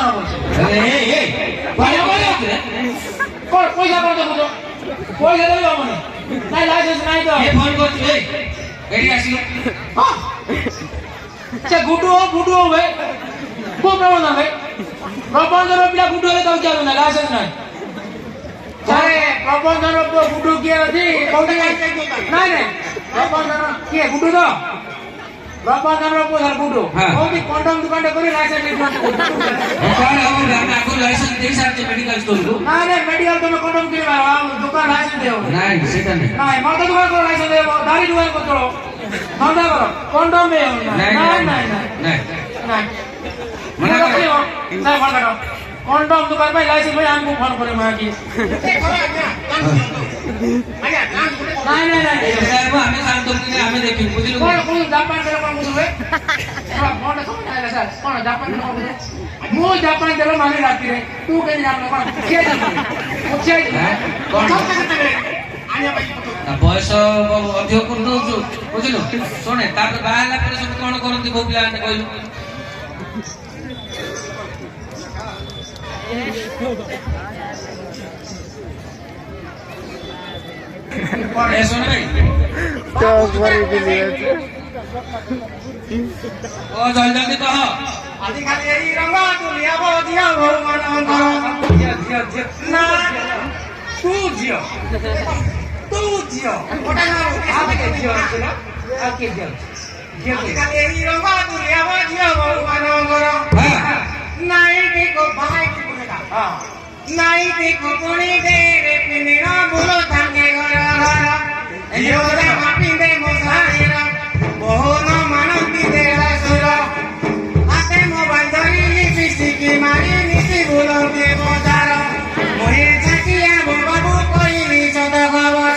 না বলছে এই ভালো ভালো আছে কোন পয়সা কোন তো বুঝো পয়সা দেবে মানে নাই লাইসেন্স নাই তো এ ফোন করছি এডি আসিল হ্যাঁ সে গুডু হবে কোন প্রমাণ হবে প্রবন্ধর পিলা গুডু হলে তাও কি হবে না লাইসেন্স নাই আরে প্রবন্ধর গুডু কি আছে কোনটা নাই নাই প্রবন্ধর কি গুডু তো প্রবন্ধর পোসার গুডু ওই কন্ডম দোকানটা করে লাইসেন্স নিতে কোন হবে আমি আগে লাইসেন্স দেই সাথে মেডিকেল স্টোর কো না রে মেডিকেল তুমি কন্ডম কিনে দোকান লাইসেন্স দেও নাই সেটা নেই নাই মদ দোকান করে লাইসেন্স দেব দাড়ি দোকান করো ধন্দা করো কন্ডম দেও না নাই নাই নাই নাই মনে করো নাই ফোন করো কন্ডম দোকান ভাই লাইসেন্স ভাই আমকো ফোন করে মাগি নাই নাই নাই সাহেব আমি শান্ত কিনে আমি দেখি বুঝিলো কোন জাপান থেকে কোন বুঝবে ফোন তো নাই স্যার কোন জাপান থেকে বুঝবে মো জাপান থেকে মানে রাতি রে তুই কেন জানো কোন কে জানো কে কোন বয়স ଅଧିକ କରିଦଉଛୁ ବୁଝିଲୁ ଶୁଣେ ତାପରେ ବାହା ହେଲା ପରେ ସବୁ କଣ କରନ୍ତି ବୋଉ ପିଲାମାନେ କହିଲୁ ଶୁଣ ଭାଇ ଓ ଜଲ୍ଦି ଜଲ୍ଦି କହ ଆଜିକାଲି ଏଇ ରଙ୍ଗ ଦୁନିଆ ବଦିଆ ଭଗବାନଙ୍କର ନା ତୁ ଝିଅ ওটা না আগে ঝিও ছিল আগে ঝিও আজিকালি এই রঙ্গ দুনিয়া বদিয়া ভগবানଙ୍କର নাই দেখো ভাই কি বলেগা নাই দেখো কোনি দে রে পিনিরা বলো থাকে ঘর ঘর জিওরে মাটি দে মশাইরা বহুন মানন্তি দে রাসুর হাতে মোবাইল ধরি লিপস্টিক মারি নিতি বলো দে বজার মোহে থাকিয়া বাবু কইলি সদ খবর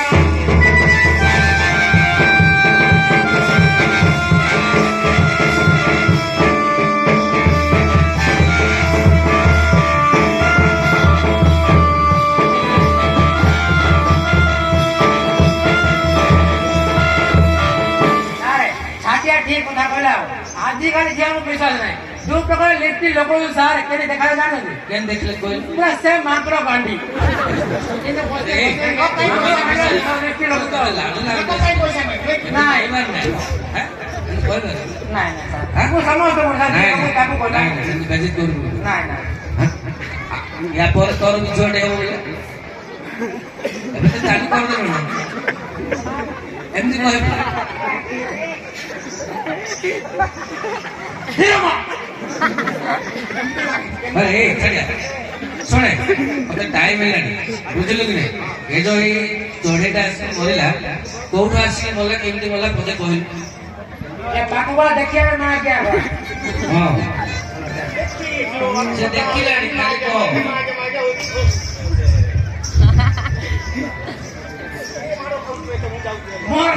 ঠিক কথা কইলাও আজকাল ঝিয়া মো বিশ্বাস নাই দু প্রকার লিপটি লোক সার কেনে দেখা জানো কেন দেখলে কইল পুরা সে মাত্র গান্ডি কিন্তু লিপটি লোক তো নাই এবার নাই হ্যাঁ কইল নাই না স্যার কো সমস্ত বড় স্যার কাকু কইলা নাই বেজি করব নাই না ইয়া পরে তোর বিছড়ে হবে বলে ଏବେ ତ ଚାଲୁ କରିଦେବେ ଏମିତି କହିବେ अरे छड़िया सुने मते टाइम हेलानी बुझिलु कि नहीं ए जो ए चढ़ेटा मरिला कोठो आसी मला केमती मला पते कहिल ए पाकुवा देखिया ना क्या हां जे देखिलानी खाली को हां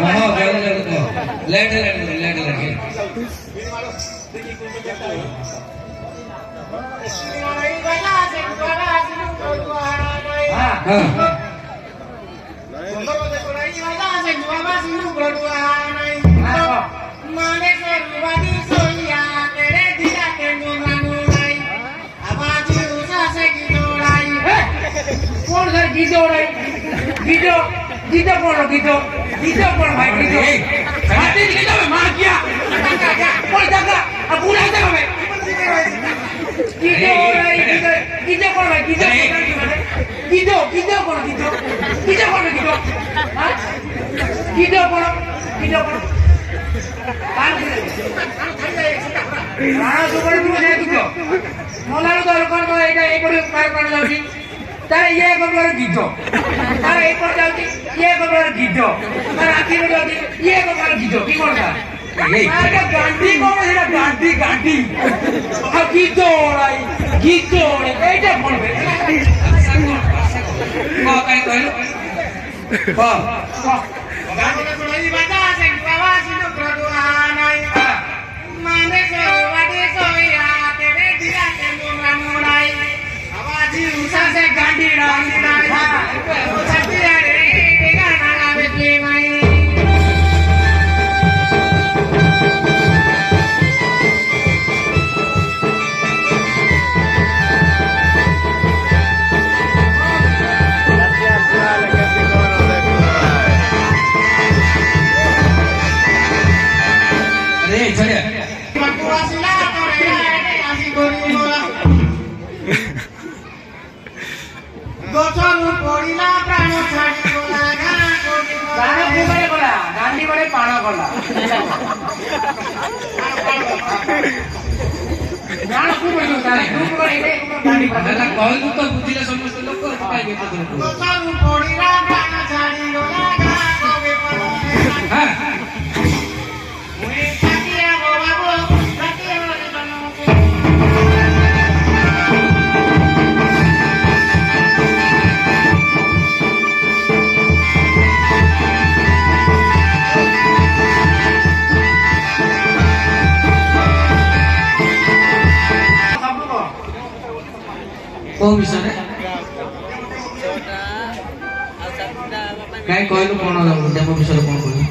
जल्दी जल्दी को लेट गीतो बोलो गीतो भाई गीतो हाथी गीतो में मार किया बोल जागा अब बुला दे हमें गीतो बोल भाई गीतो हां गीतो बोलो कान राणा सुपर तू है गीतो मोलारो दरकार को एटा एपड़ी मार कर जाउची तारे ये गोबर गीतो तारे एपड़ जाउची ये गोबर गीतो तारे आखी में जाउची ये गोबर गीतो की कोनटा ए गांधी कोन सेटा गांधी आ गीतो ओराई एटा बोलबे को काई कहलो को गांधी ने सुनाई बाजा से बाबा सिनो प्रदुआ नाई माने से वादे सोया तेरे दिया के मुराई आवाजी उसा से गांधी रानी सतिया रे बेगा ना आवे के माई ଗାଡି ହେଲା କହିଲୁ ତ ବୁଝିଲେ ସମସ୍ତେ ଲୋକ କାହିଁକି ଏତେ ଦୂର କହୁଛୁ? ସବୁ ପଡିଲା ଗାଁ ଛାଡି ଗଲା ଗାଁ କବେ ପଡେ ହଁ ମୁଇ କାଟିଆ ବାବୁ କାଟିଆ ବାବୁ କୋଉ ବିଷୟରେ କାହିଁ କହିଲୁ କଣ ଡେମୋ ବିଷୟରେ କଣ କହିଲୁ?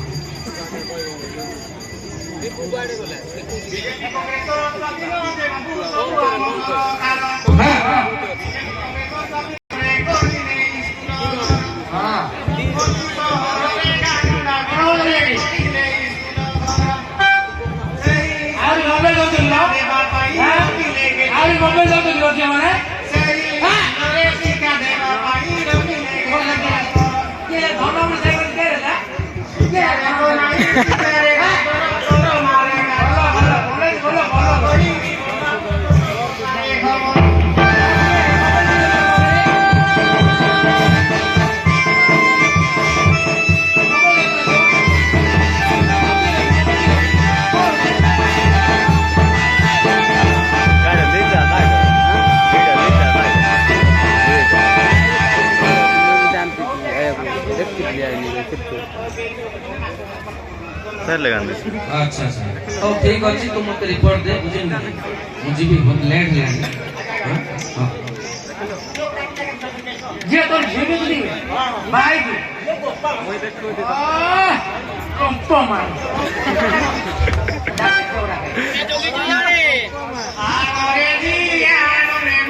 अच्छा अच्छा ହଉ ଠିକ ଅଛି ତୁ ମୋତେ ରିପୋର୍ଟ ଦେ ବୁଝିଲୁ ମୁଁ ଯିବି ବହୁତ ଲେଟ୍ ହେଲାଣି ଯେ ତୋର ଝିଅ ଯଦି ଭାଇ କମ୍ପ ମାର